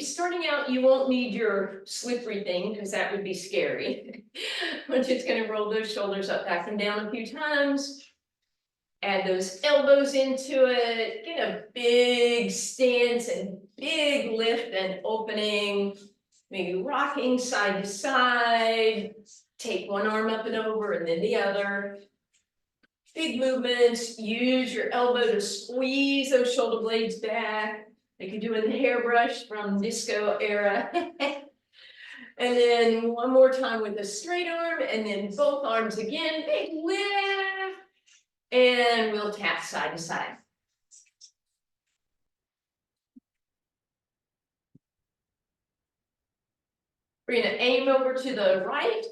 Starting out, you won't need your slippery thing because that would be scary. We're just going to roll those shoulders up, back and down a few times. Add those elbows into it. Get a big stance and big lift and opening. Maybe rocking side to side. Take one arm up and over and then the other. Big movements. Use your elbow to squeeze those shoulder blades back. Like you do in the hairbrush from disco era. And then one more time with a straight arm, and then both arms again, big lift. And we'll tap side to side. We're gonna aim over to the right,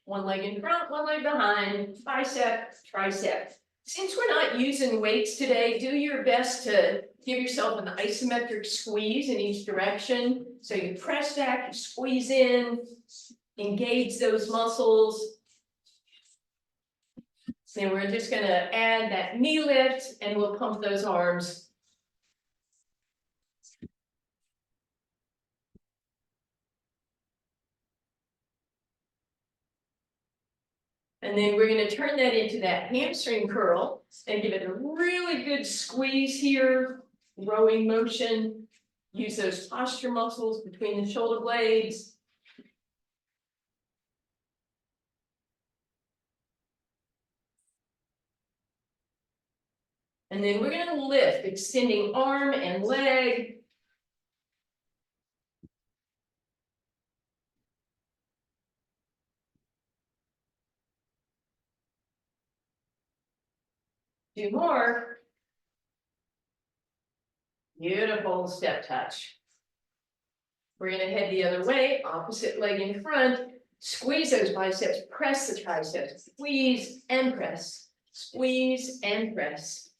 one leg in front, one leg behind, bicep, tricep. Since we're not using weights today, do your best to give yourself an isometric squeeze in each direction. So you press back, you squeeze in, engage those muscles. Then we're just gonna add that knee lift and we'll pump those arms. And then we're going to turn that into that hamstring curl and give it a really good squeeze here, rowing motion. Use those posture muscles between the shoulder blades. And then we're going to lift, extending arm and leg. Do more. Beautiful step touch. We're going to head the other way, opposite leg in front. Squeeze those biceps, press the triceps, squeeze and press, squeeze and press.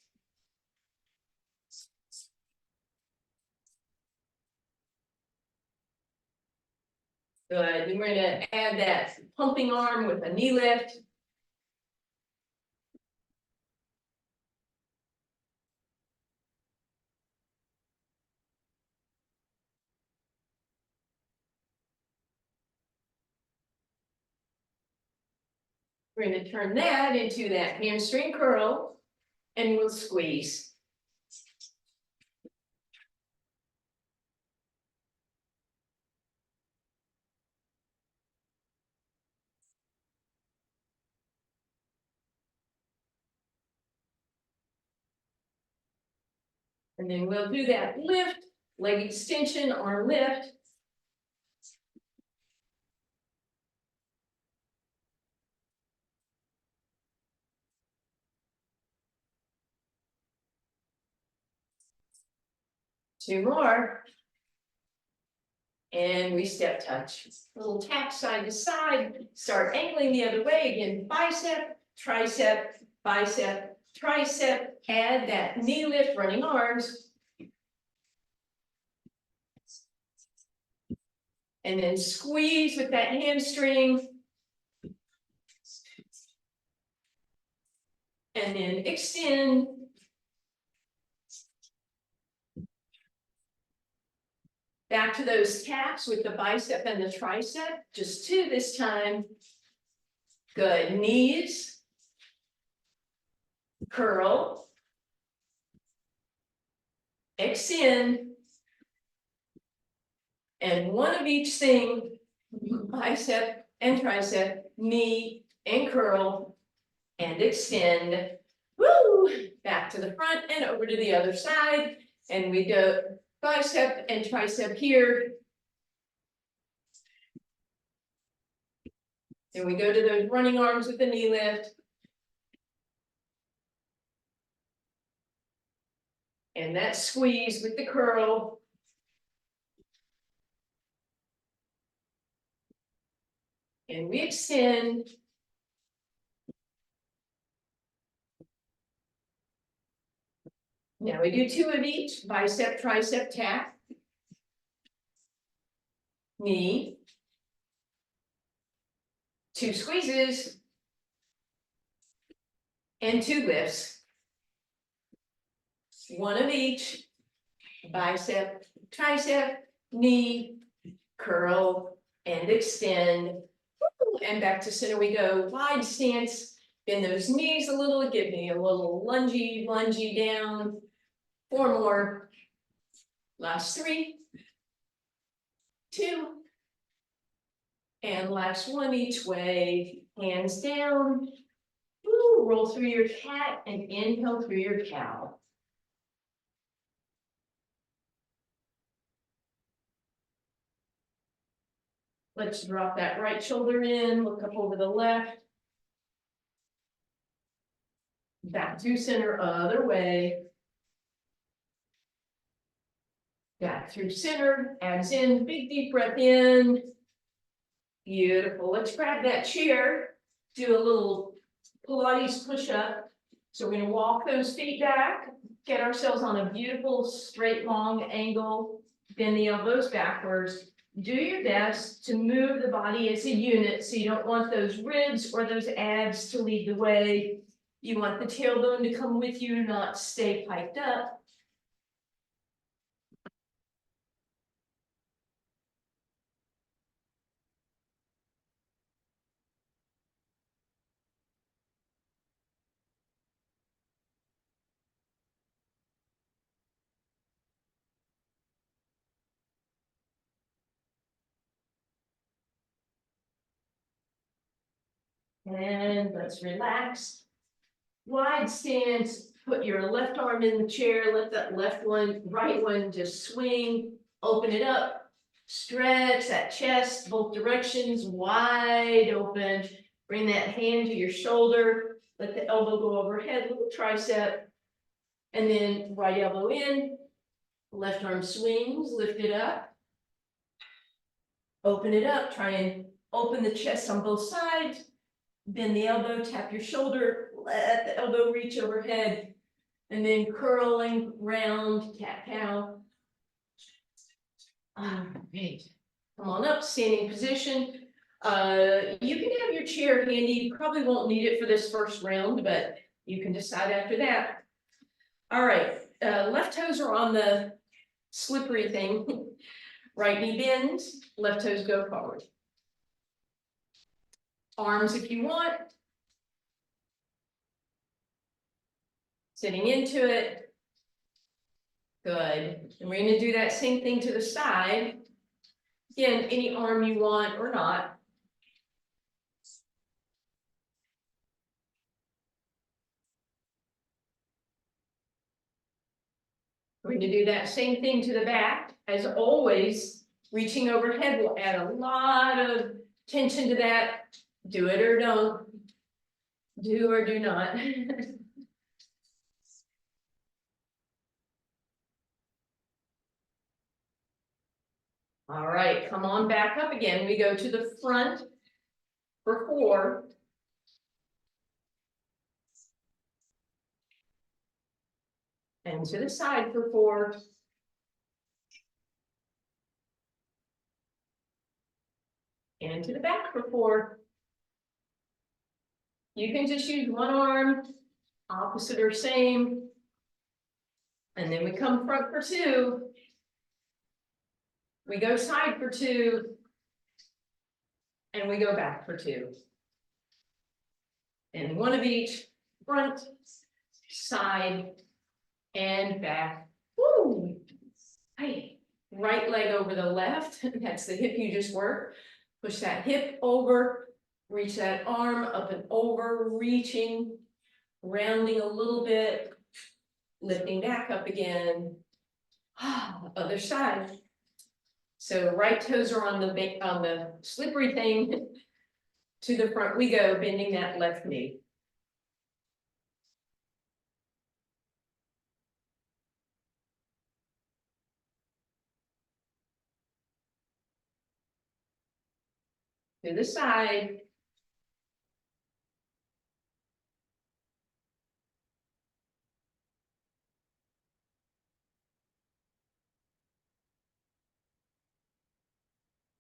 Good, then we're going to add that pumping arm with a knee lift. We're going to turn that into that hamstring curl and we'll squeeze. And then we'll do that lift, leg extension, arm lift. Two more. And we step touch. Little tap side to side. Start angling the other way. Again, bicep, tricep, bicep, tricep. Add that knee lift, running arms. And then squeeze with that hamstring. And then extend. Back to those taps with the bicep and the tricep. Just two this time. Good. Knees. Curl. Extend. And one of each thing, bicep and tricep, knee and curl, and extend. Woo! Back to the front and over to the other side. And we go bicep and tricep here. And we go to those running arms with the knee lift. And that squeeze with the curl. And we extend. Now we do two of each, bicep, tricep, tap. Knee. Two squeezes. And two lifts. One of each, bicep, tricep, knee, curl, and extend. And back to center we go, wide stance, bend those knees a little, give me a little lungy down. 4 more, last 3, 2, and last 1 each way, hands down. Woo, roll through your cat and inhale through your cow. Let's drop that right shoulder in, look up over the left. Back to center, other way. Back through center, abs in, big deep breath in. Beautiful, let's grab that chair, do a little Pilates push up. So we're gonna walk those feet back, get ourselves on a beautiful straight long angle, bend the elbows backwards. Do your best to move the body as a unit, so you don't want those ribs or those abs to lead the way. You want the tailbone to come with you, not stay piped up. And let's relax. Wide stance, put your left arm in the chair, let that right one just swing, open it up. Stretch that chest, both directions, wide open. Bring that hand to your shoulder, let the elbow go overhead, little tricep. And then right elbow in, left arm swings, lift it up. Open it up, try and open the chest on both sides. Bend the elbow, tap your shoulder, let the elbow reach overhead, and then curling round, cat cow. All right, come on up, standing position. You can have your chair handy. You probably won't need it for this first round, but you can decide after that. All right, left toes are on the slippery thing. Right knee bends, left toes go forward. Arms if you want. Sitting into it. Good. And we're gonna do that same thing to the side. Again, any arm you want or not. We're gonna do that same thing to the back. As always, reaching overhead will add a lot of tension to that. Do it or don't. Do or do not. All right, come on back up again. We go to the front for 4. And to the side for 4. And to the back for 4. You can just use one arm, opposite or same. And then we come front for 2. We go side for 2. And we go back for 2. And one of each, front, side, and back. Woo! Hey, right leg over the left, that's the hip you just worked. Push that hip over, reach that arm up and over, reaching, rounding a little bit, lifting back up again. Other side. So right toes are on the slippery thing. To the front we go, bending that left knee. To the side.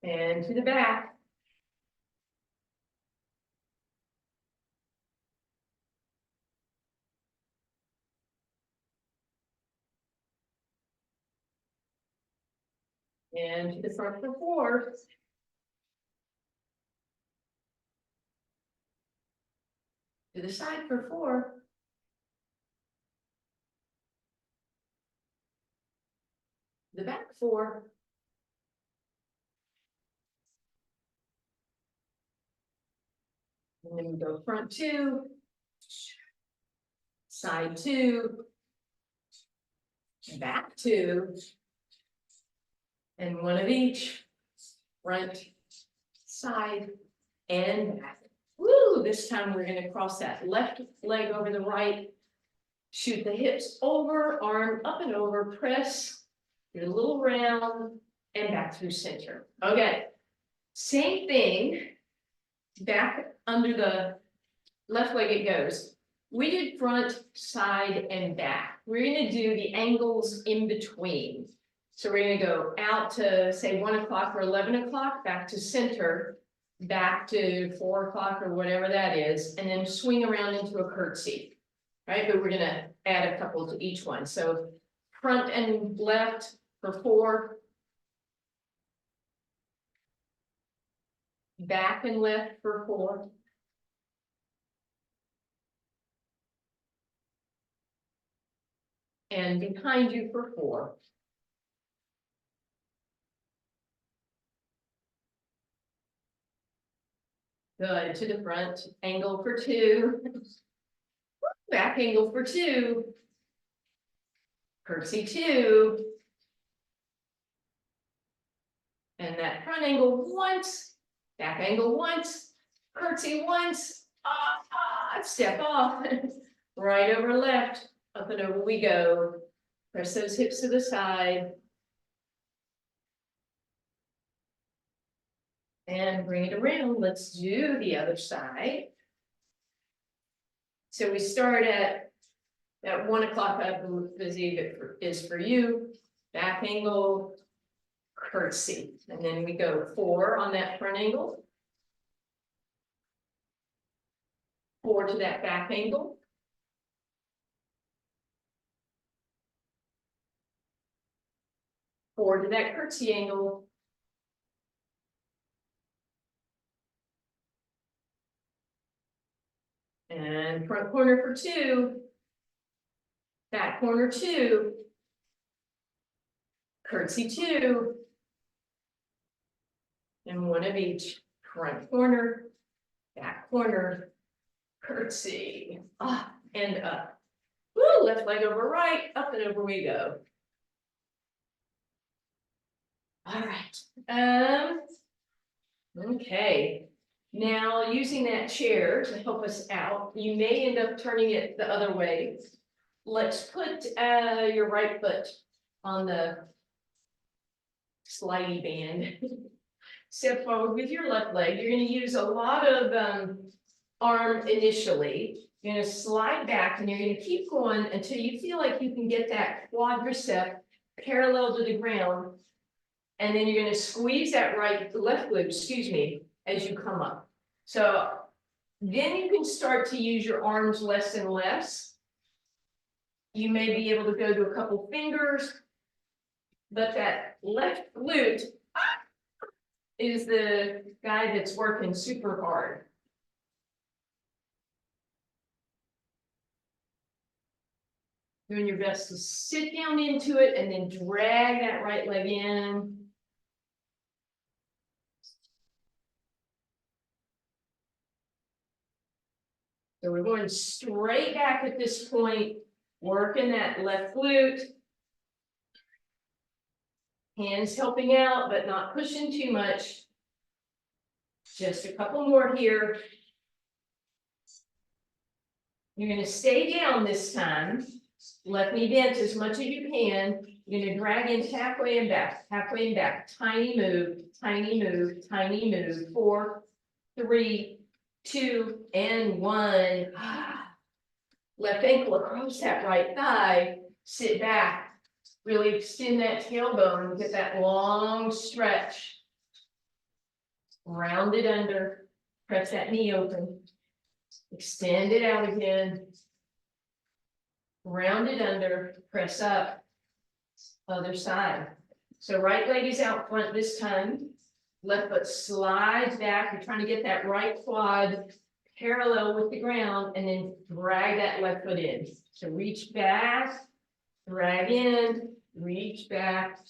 And to the back. And to the front for 4. To the side for 4. The back 4. And then we go front 2. Side 2. Back 2. And 1 of each. Front, side, and back. Woo! This time we're going to cross that left leg over the right. Shoot the hips over, arm up and over, press your little round and back through center. Okay, same thing. Back under the left leg it goes. We did front, side, and back. We're going to do the angles in between. So we're going to go out to say 1 o'clock or 11 o'clock, back to center, back to 4 o'clock or whatever that is, and then swing around into a curtsy. Right, but we're going to add a couple to each one. So front and left for 4. Back and left for 4. And behind you for 4. Good, to the front, angle for 2. Back angle for 2. Curtsy 2. And that front angle once, back angle once, curtsy once, step off, right over left, up and over we go. Press those hips to the side. And bring it around. Let's do the other side. So we start at 1 o'clock, I believe it is for you. Back angle, curtsy. And then we go 4 on that front angle. 4 to that back angle. 4 to that curtsy angle. And front corner for 2. Back corner 2. Curtsy 2. And 1 of each. Front corner, back corner, curtsy. And up. Woo, left leg over right, up and over we go. All right. Okay. Now, using that chair to help us out, you may end up turning it the other way. Let's put your right foot on the slidey band. Step forward with your left leg. You're going to use a lot of arm initially. You're going to slide back and you're going to keep going until you feel like you can get that quadricep parallel to the ground. And then you're going to squeeze that left glute, excuse me, as you come up. So then you can start to use your arms less and less. You may be able to go to a couple fingers, but that left glute is the guy that's working super hard. Doing your best to sit down into it and then drag that right leg in. So we're going straight back at this point, working that left glute. Hands helping out, but not pushing too much. Just a couple more here. You're going to stay down this time. Left knee bent as much as you can. You're going to drag in halfway and back, halfway and back. Tiny move, tiny move, tiny move. 4, 3, 2, and 1. Left ankle across that right thigh. Sit back. Really extend that tailbone. Get that long stretch. Round it under. Press that knee open. Extend it out again. Round it under. Press up. Other side. So right leg is out front this time. Left foot slides back. You're trying to get that right quad parallel with the ground and then drag that left foot in. So reach back, drag in, reach back,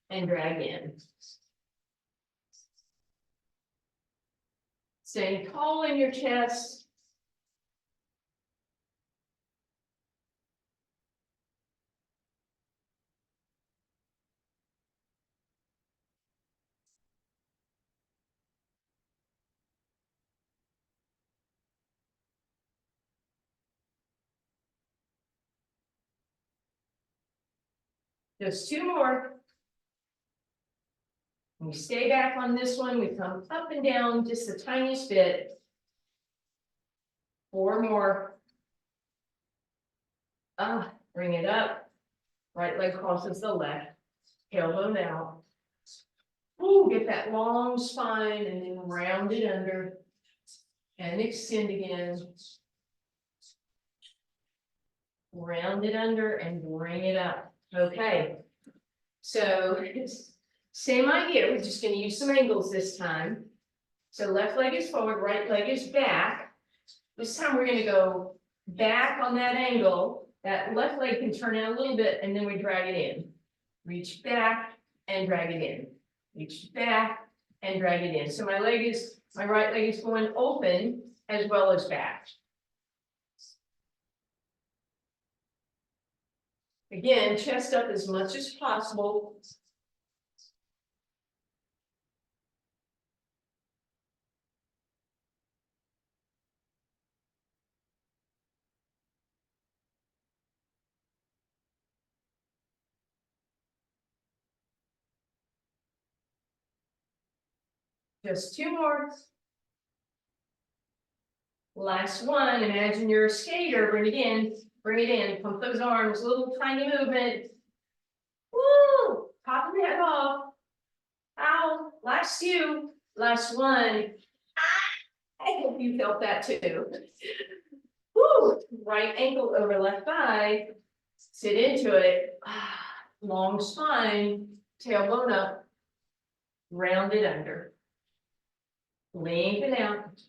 and drag in. Staying tall in your chest. Just two more. We stay back on this one. We come up and down just the tiniest bit. Four more. Bring it up. Right leg crosses the left. Tailbone out. Ooh, get that long spine and then round it under. And extend again. Round it under and bring it up. Okay. So it's same idea. We're just going to use some angles this time. So left leg is forward, right leg is back. This time we're going to go back on that angle. That left leg can turn out a little bit and then we drag it in. Reach back and drag it in. Reach back and drag it in. So my right leg is going open as well as back. Again, chest up as much as possible. Just two more. Last one. Imagine you're a skater. Bring it in. Bring it in. Pump those arms. Little tiny movement. Woo! Pop your head off. Ow. Last few. Last one. Ah, I hope you felt that too. Woo! Right ankle over left thigh. Sit into it. Long spine. Tailbone up. Round it under. Lengthen out.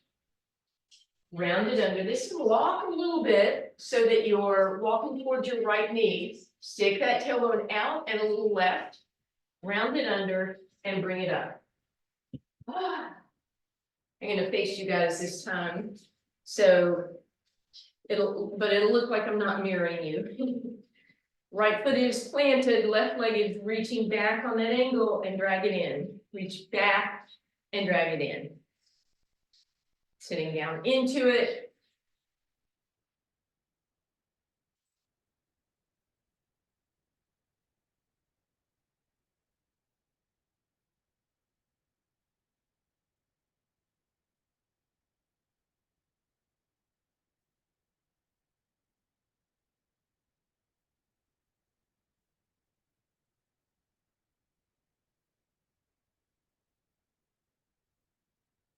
Round it under. This can walk a little bit so that you're walking towards your right knee. Stick that tailbone out and a little left. Round it under and bring it up. I'm going to face you guys this time. So it'll look like I'm not mirroring you. Right foot is planted, left leg is reaching back on that angle and drag it in. Reach back and drag it in. Sitting down into it.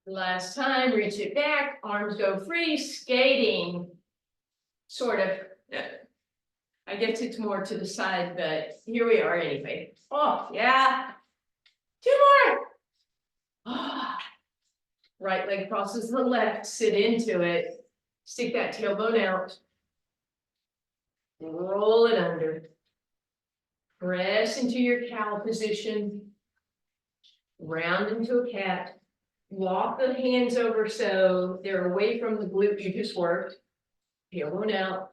Last time, reach it back, arms go free, skating. Sort of. I guess it's more to the side, but here we are anyway. Oh, yeah. Two more. Right leg crosses the left, sit into it. Stick that tailbone out. Roll it under. Press into your cow position. Round into a cat. Walk the hands over so they're away from the glute you just worked. Tailbone out.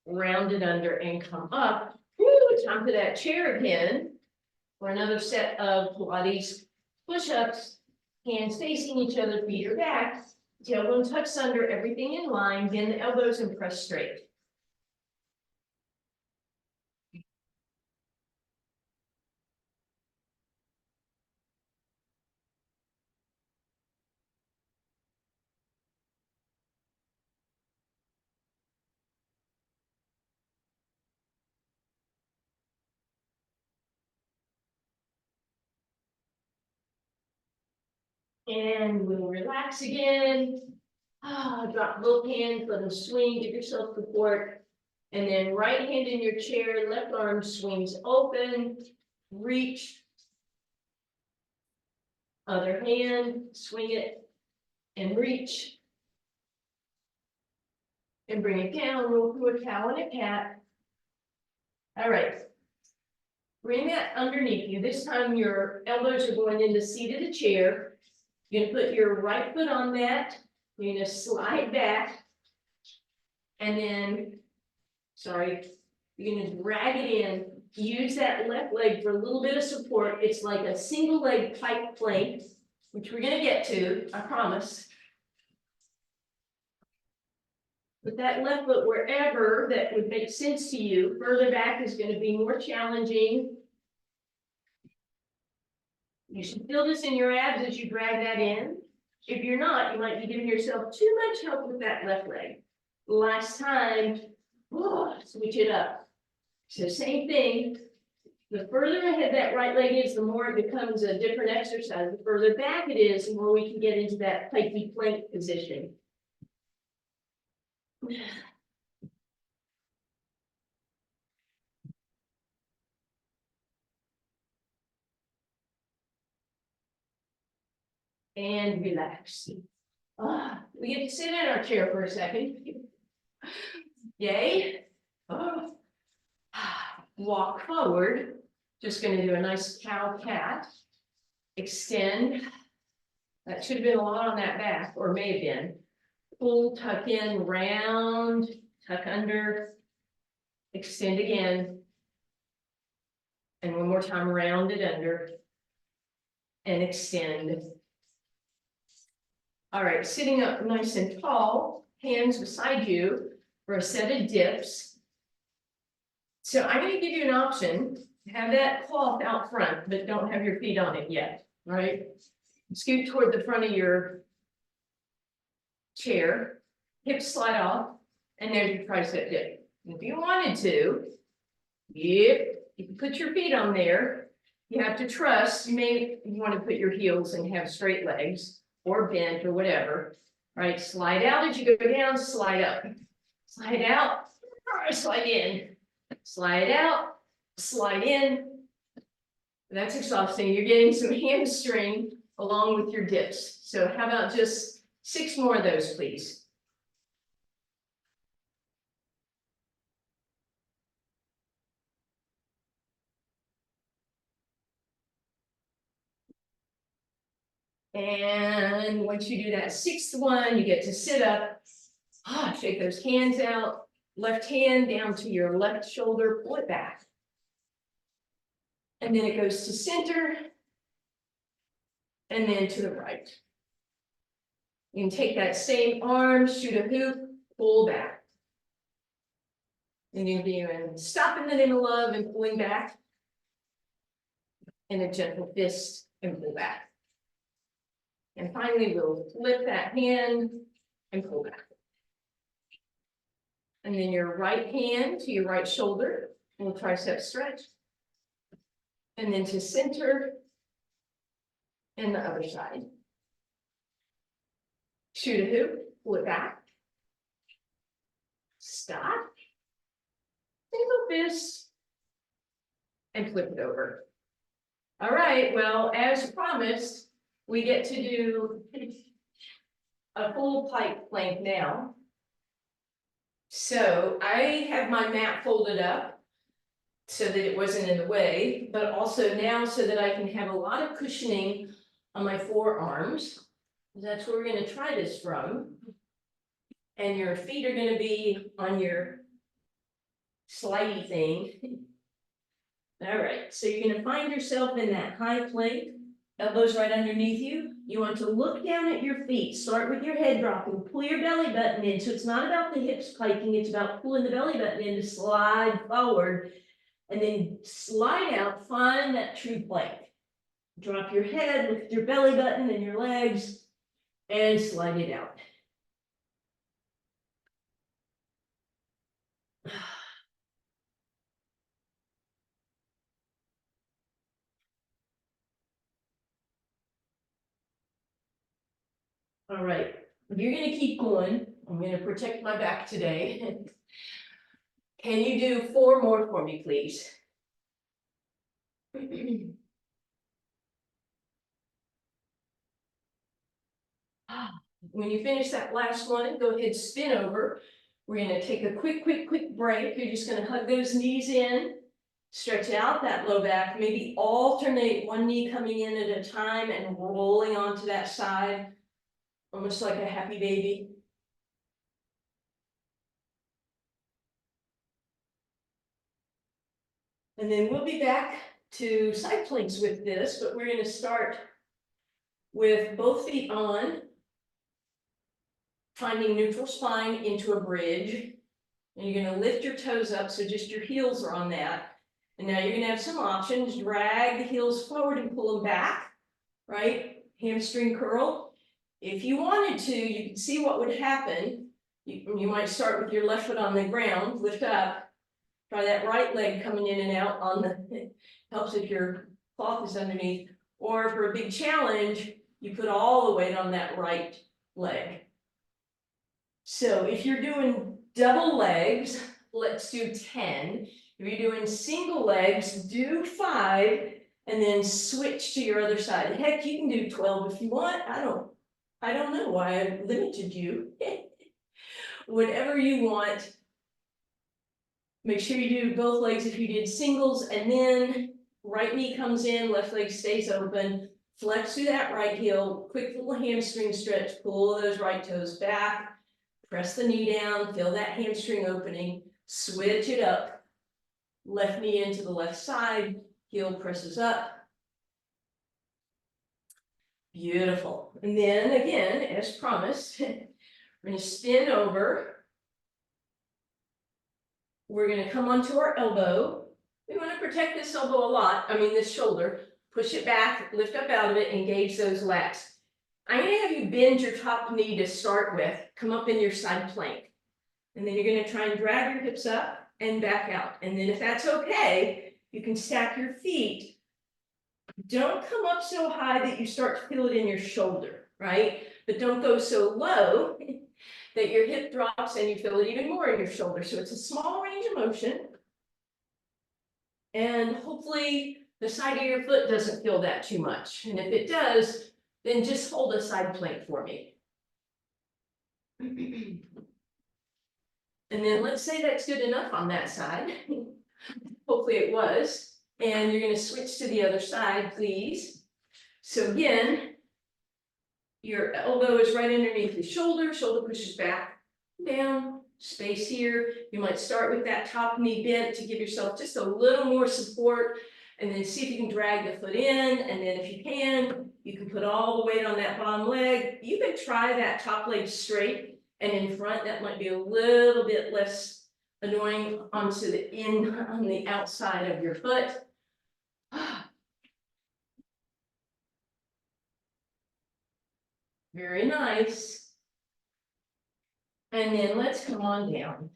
Round it under and come up. Woo, time for that chair again. For another set of Pilates push-ups. Hands facing each other, feet are back. Tailbone tucks under, everything in line. Bend the elbows and press straight. And we'll relax again. Drop both hands, let them swing, give yourself support. And then right hand in your chair, left arm swings open. reach. Other hand, swing it and reach. And bring it down, roll through a cow and a cat. All right. Bring that underneath you. This time your elbows are going in the seat of the chair. You're gonna put your right foot on that. You're gonna slide back. And then, sorry, you're gonna drag it in. Use that left leg for a little bit of support. It's like a single leg pike plank, which we're gonna get to, I promise. Put that left foot wherever that would make sense to you. Further back is gonna be more challenging. You should feel this in your abs as you drag that in. If you're not, you might be giving yourself too much help with that left leg. Last time, switch it up. So same thing. The further ahead that right leg is, the more it becomes a different exercise. The further back it is, the more we can get into that pikey plank position. And relax. We get to sit in our chair for a second. Yay. Walk forward. Just going to do a nice cow cat. Extend. That should have been a lot on that back, or may have been. Pull, tuck in, round, tuck under, extend again. And one more time, round it under and extend. All right, sitting up nice and tall, hands beside you for a set of dips. So I'm going to give you an option. Have that cloth out front, but don't have your feet on it yet, right? Scoot toward the front of your chair, hips slide off, and there's your tricep dip. If you wanted to, you can put your feet on there. You have to trust, you want to put your heels and have straight legs or bent or whatever, right? Slide out as you go down, slide up, slide out, slide in, slide out, slide in. That's exhausting. You're getting some hamstring along with your dips. So how about just 6 more of those, please? And once you do that 6th one, you get to sit up. Shake those hands out. Left hand down to your left shoulder, pull it back. And then it goes to center. And then to the right. You can take that same arm, shoot a hoop, pull back. And you'll be in stop in the name of love and pulling back. And a gentle fist and pull back. And finally, we'll flip that hand and pull back. And then your right hand to your right shoulder, we'll tricep stretch. And then to center and the other side. Shoot a hoop, pull it back. Stop. Single fist. And flip it over. All right, well, as promised, we get to do a full pike plank now. So I have my mat folded up so that it wasn't in the way, but also now so that I can have a lot of cushioning on my forearms. That's where we're going to try this from. And your feet are going to be on your slidey thing. All right, so you're going to find yourself in that high plank. Elbows right underneath you. You want to look down at your feet. Start with your head dropping. Pull your belly button in. So it's not about the hips piking. It's about pulling the belly button in to slide forward. And then slide out. Find that true plank. Drop your head, lift your belly button and your legs. And slide it out. All right, you're going to keep going. I'm going to protect my back today. Can you do 4 more for me, please? When you finish that last one, go ahead, spin over. We're gonna take a quick break. You're just gonna hug those knees in, stretch out that low back, maybe alternate one knee coming in at a time and rolling onto that side, almost like a happy baby. And then we'll be back to side planks with this, but we're gonna start with both feet on, finding neutral spine into a bridge. And you're gonna lift your toes up, so just your heels are on that. And now you're gonna have some options. Drag the heels forward and pull them back, right? Hamstring curl. If you wanted to, you can see what would happen. You might start with your left foot on the ground, lift up. Try that right leg coming in and out on the, helps if your cloth is underneath. Or for a big challenge, you put all the weight on that right leg. So if you're doing double legs, let's do 10. If you're doing single legs, do 5 and then switch to your other side. Heck, you can do 12 if you want. I don't know why I limited you. Whatever you want. Make sure you do both legs if you did singles, and then right knee comes in, left leg stays open. Flex through that right heel, quick little hamstring stretch, pull those right toes back. Press the knee down, feel that hamstring opening, switch it up. Left knee into the left side, heel presses up. Beautiful. And then again, as promised, we're gonna spin over. We're gonna come onto our elbow. We wanna protect this elbow a lot, this shoulder. Push it back, lift up out of it, engage those lats. I'm gonna have you bend your top knee to start with, come up in your side plank. And then you're gonna try and drag your hips up and back out. And then if that's okay, you can stack your feet. Don't come up so high that you start to feel it in your shoulder, right? But don't go so low that your hip drops and you feel it even more in your shoulder. So it's a small range of motion. And hopefully the side of your foot doesn't feel that too much. And if it does, then just hold a side plank for me. And then let's say that's good enough on that side. Hopefully it was. And you're going to switch to the other side, please. So again, your elbow is right underneath the shoulder. Shoulder pushes back, down, space here. You might start with that top knee bent to give yourself just a little more support. And then see if you can drag the foot in. And then if you can put all the weight on that bottom leg. You can try that top leg straight. And in front, that might be a little bit less annoying on the outside of your foot. Very nice. And then let's come on down.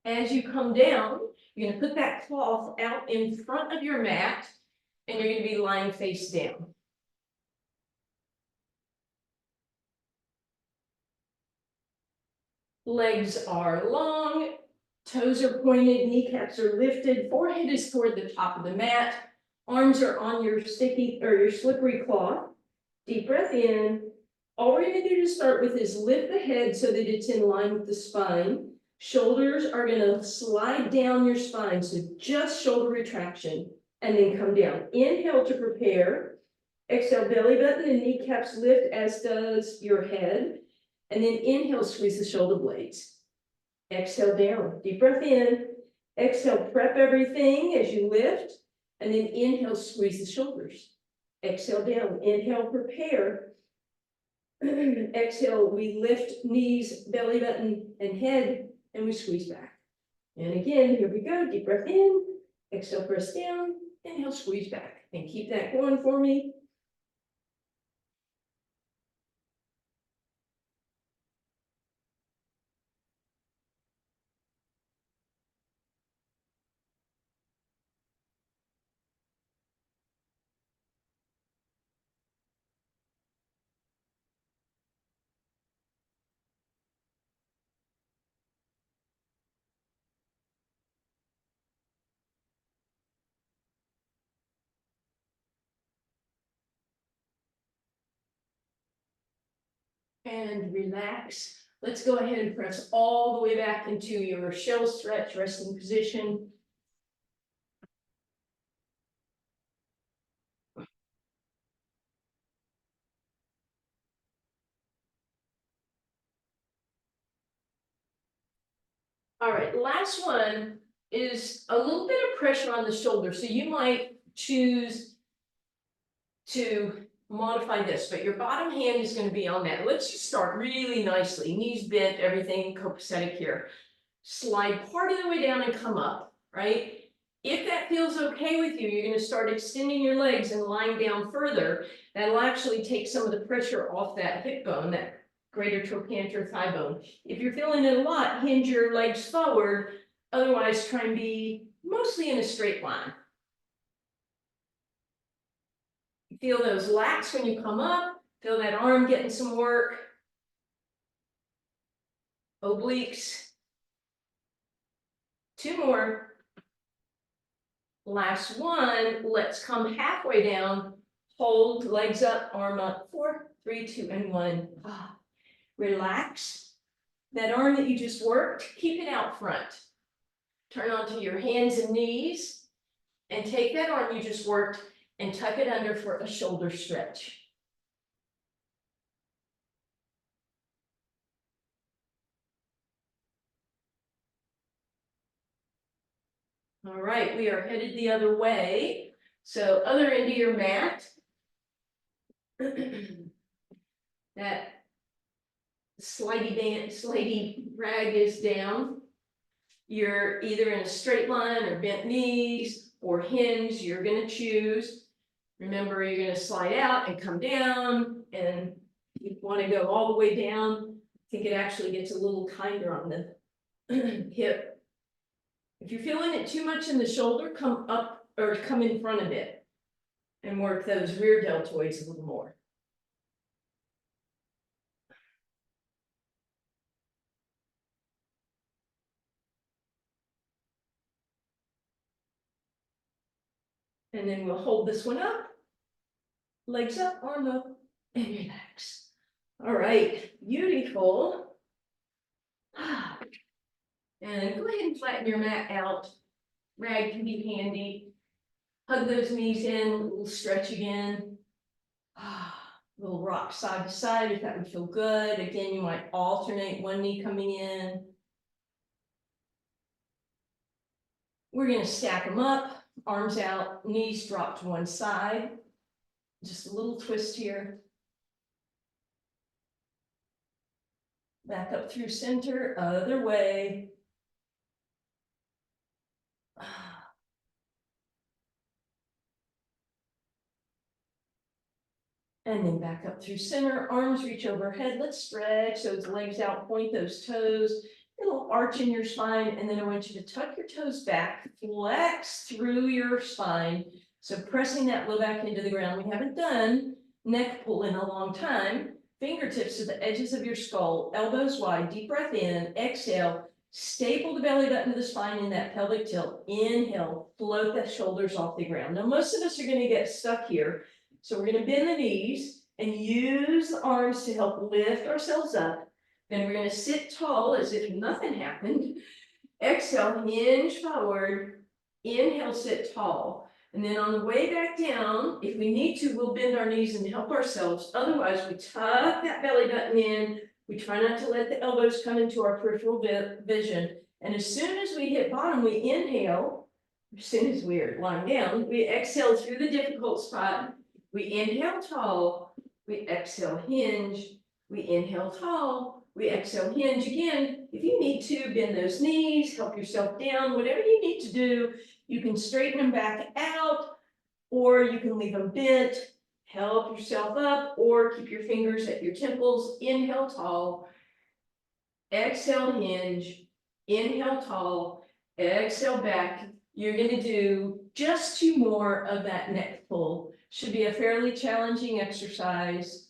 As you come down, you're going to put that cloth out in front of your mat, and you're going to be lying face down. Legs are long, toes are pointed, kneecaps are lifted, forehead is toward the top of the mat, arms are on your sticky or your slippery cloth. Deep breath in. All we're going to do to start with is lift the head so that it's in line with the spine. Shoulders are going to slide down your spine, so just shoulder retraction, and then come down. Inhale to prepare. Exhale, belly button and kneecaps lift, as does your head. And then inhale, squeeze the shoulder blades. Exhale down, deep breath in. Exhale, prep everything as you lift. And then inhale, squeeze the shoulders. Exhale down, inhale, prepare. Exhale, we lift knees, belly button, and head, and we squeeze back. And again, here we go, deep breath in. Exhale, press down. Inhale, squeeze back. And keep that going for me. And relax. Let's go ahead and press all the way back into your shell stretch resting position. All right, last one is a little bit of pressure on the shoulder. So you might choose to modify this, but your bottom hand is going to be on that. Let's just start really nicely. Knees bent, everything copacetic here. Slide part of the way down and come up, right? If that feels okay with you, you're going to start extending your legs and lying down further. That'll actually take some of the pressure off that hip bone, that greater trochanter thigh bone. If you're feeling it a lot, hinge your legs forward. Otherwise, try and be mostly in a straight line. Feel those lats when you come up. Feel that arm getting some work. Obliques. Two more. Last one, let's come halfway down, hold, legs up, arm up, 4, 3, 2, and 1. Relax. That arm that you just worked, keep it out front. Turn onto your hands and knees, and take that arm you just worked and tuck it under for a shoulder stretch. All right, we are headed the other way. So other end of your mat. That slidey rag is down. You're either in a straight line or bent knees or hinge, you're going to choose. Remember, you're going to slide out and come down, and you want to go all the way down. I think it actually gets a little kinder on the hip. If you're feeling it too much in the shoulder, come up or come in front of it and work those rear deltoids a little more. And then we'll hold this one up, legs up, arm up, and relax. All right, beautiful. And go ahead and flatten your mat out. Rag can be handy. Hug those knees in, a little stretch again. Little rock side to side if that would feel good. Again, you might alternate one knee coming in. We're going to stack them up, arms out, knees drop to one side. Just a little twist here. Back up through center, other way. And then back up through center, arms reach overhead. Let's stretch those legs out, point those toes, a little arch in your spine. And then I want you to tuck your toes back, flex through your spine. So pressing that low back into the ground. We haven't done neck pull in a long time. Fingertips to the edges of your skull, elbows wide, deep breath in, exhale, staple the belly button to the spine in that pelvic tilt. Inhale, float the shoulders off the ground. Now, most of us are going to get stuck here. So we're going to bend the knees and use the arms to help lift ourselves up. Then we're going to sit tall as if nothing happened. Exhale, hinge forward. Inhale, sit tall. And then on the way back down, if we need to, we'll bend our knees and help ourselves. Otherwise, we tuck that belly button in. We try not to let the elbows come into our peripheral vision. And as soon as we hit bottom, we inhale. As soon as we're lying down, we exhale through the difficult spot. We inhale tall, we exhale hinge, we inhale tall, we exhale hinge again. If you need to, bend those knees, help yourself down, whatever you need to do. You can straighten them back out, or you can leave them bent, help yourself up, or keep your fingers at your temples. Inhale tall, exhale hinge, inhale tall, exhale back. You're going to do just 2 more of that neck pull. Should be a fairly challenging exercise.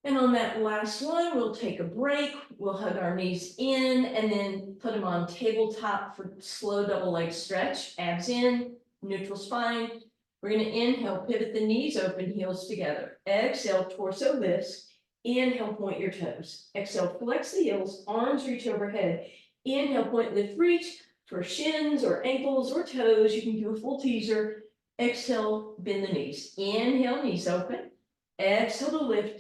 And on that last one, we'll take a break, we'll hug our knees in and then put them on tabletop for slow double leg stretch, abs in, neutral spine. We're gonna inhale, pivot the knees open, heels together. Exhale, torso lifts. Inhale, point your toes. Exhale, flex the heels, arms reach overhead. Inhale, point, lift, reach for shins or ankles or toes. You can do a full teaser. Exhale, bend the knees. Inhale, knees open. Exhale to lift.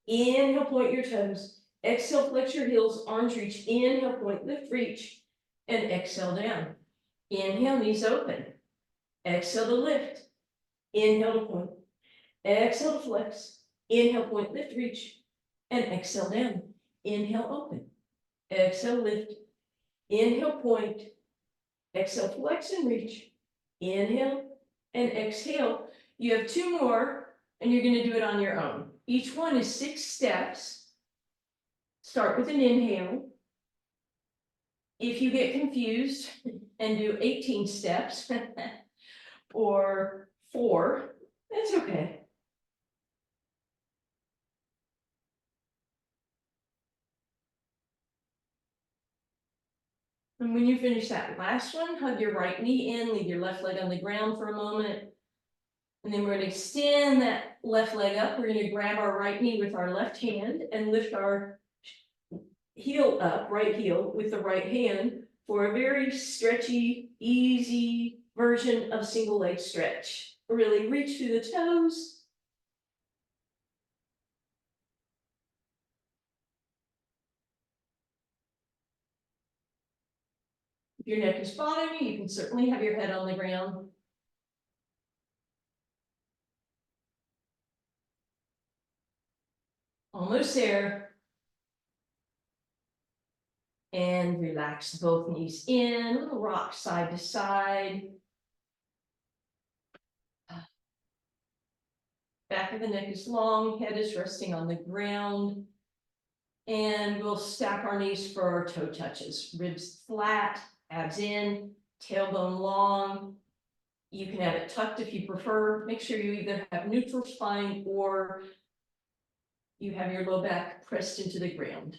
Inhale, point your toes. Exhale, flex your heels, arms reach. Inhale, point, lift, reach. And exhale down. Inhale, knees open. Exhale to lift. Inhale to point. Exhale to flex. Inhale, point, lift, reach. And exhale down. Inhale, open. Exhale, lift. Inhale, point. Exhale, flex and reach. Inhale and exhale. You have two more, and you're going to do it on your own. Each one is 6 steps. Start with an inhale. If you get confused and do 18 steps or 4, that's okay. And when you finish that last one, hug your right knee in, leave your left leg on the ground for a moment. And then we're going to extend that left leg up. We're going to grab our right knee with our left hand and lift our heel up, right heel, with the right hand for a very stretchy, easy version of single leg stretch. Really reach through the toes. If your neck is bothering you, you can certainly have your head on the ground. Almost there. And relax both knees in, little rock side to side. Back of the neck is long, head is resting on the ground. And we'll stack our knees for our toe touches. Ribs flat, abs in, tailbone long. You can have it tucked if you prefer. Make sure you either have neutral spine or you have your low back pressed into the ground.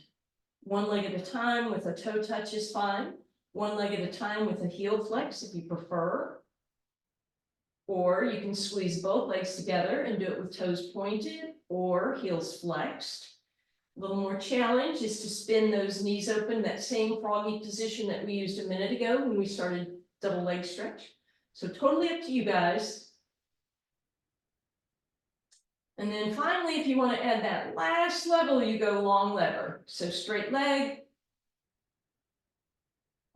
One leg at a time with a toe touch is fine. One leg at a time with a heel flex if you prefer. Or you can squeeze both legs together and do it with toes pointed or heels flexed. A little more challenge is to spin those knees open, that same froggy position that we used a minute ago when we started double leg stretch. So totally up to you guys. And then finally, if you want to add that last level, you go long lever. So straight leg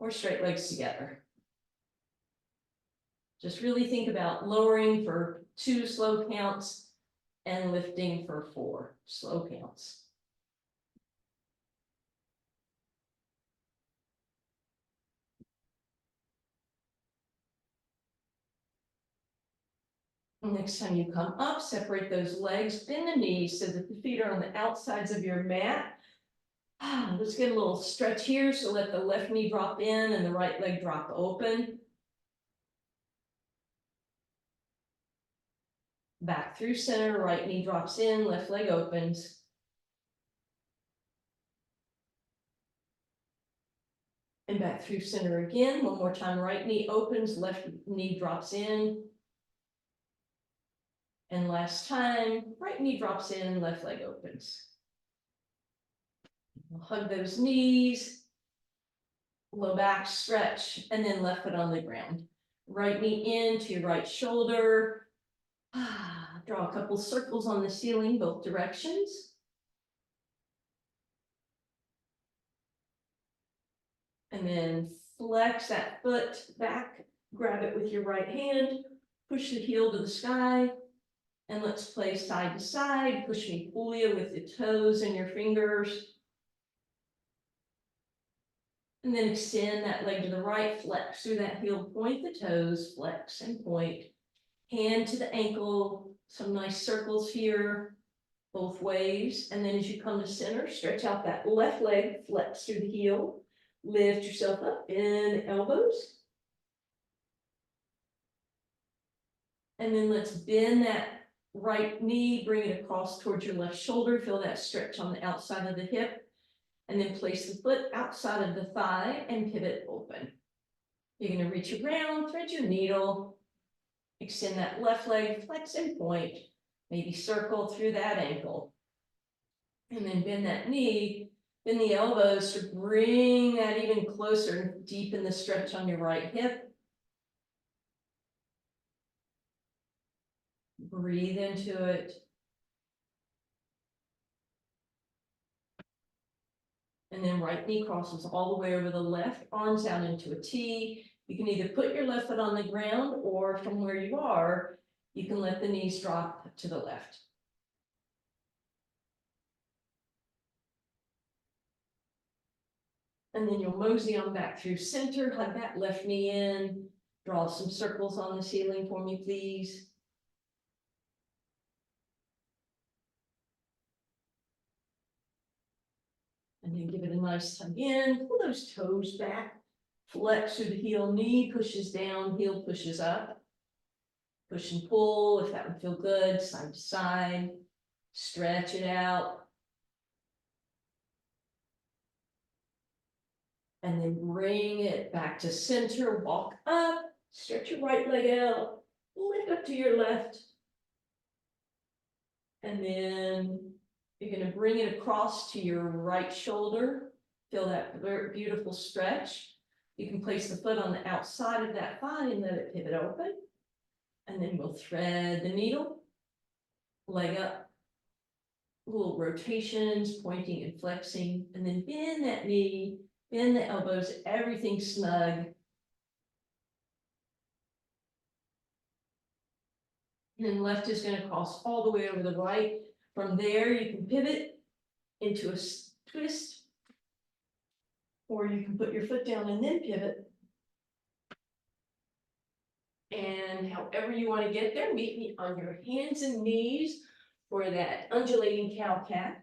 or straight legs together. Just really think about lowering for 2 slow counts and lifting for 4 slow counts. Next time you come up, separate those legs, bend the knees so that the feet are on the outsides of your mat. Let's get a little stretch here. So let the left knee drop in and the right leg drop open. Back through center, right knee drops in, left leg opens. And back through center again. One more time, right knee opens, left knee drops in. And last time, right knee drops in, left leg opens. We'll hug those knees, low back stretch, and then left foot on the ground. Right knee into your right shoulder. Draw a couple circles on the ceiling, both directions. And then flex that foot back, grab it with your right hand, push the heel to the sky. And let's play side to side, push me, pull you with the toes and your fingers. And then extend that leg to the right, flex through that heel, point the toes, flex and point. Hand to the ankle, some nice circles here, both ways. And then as you come to center, stretch out that left leg, flex through the heel, lift yourself up, bend elbows. And then let's bend that right knee, bring it across towards your left shoulder, feel that stretch on the outside of the hip. And then place the foot outside of the thigh and pivot open. You're gonna reach around, thread your needle, extend that left leg, flex and point, maybe circle through that ankle. And then bend that knee, bend the elbows to bring that even closer, deepen the stretch on your right hip. Breathe into it. And then right knee crosses all the way over the left, arms out into a T. You can either put your left foot on the ground, or from where you are, you can let the knees drop to the left. And then you'll mosey on back through center, hug that left knee in, draw some circles on the ceiling for me, please. And then give it a nice tug in, pull those toes back, flex through the heel, knee pushes down, heel pushes up. Push and pull, if that would feel good, side to side, stretch it out. And then bring it back to center, walk up, stretch your right leg out, lift up to your left. And then you're gonna bring it across to your right shoulder. Feel that very beautiful stretch. You can place the foot on the outside of that thigh and let it pivot open. And then we'll thread the needle, leg up, little rotations, pointing and flexing, and then bend that knee, bend the elbows, everything snug. And then left is gonna cross all the way over the right. From there, you can pivot into a twist, or you can put your foot down and then pivot. And however you want to get there, meet me on your hands and knees for that undulating cow-cat.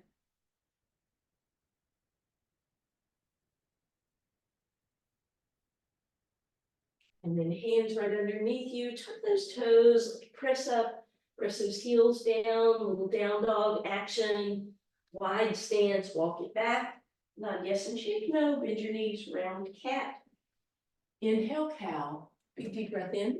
And then hands right underneath you, tuck those toes, press up, press those heels down, little down dog action, wide stance, walk it back. Not yes and shake, no, bend your knees, round cat. Inhale, cow, big deep breath in.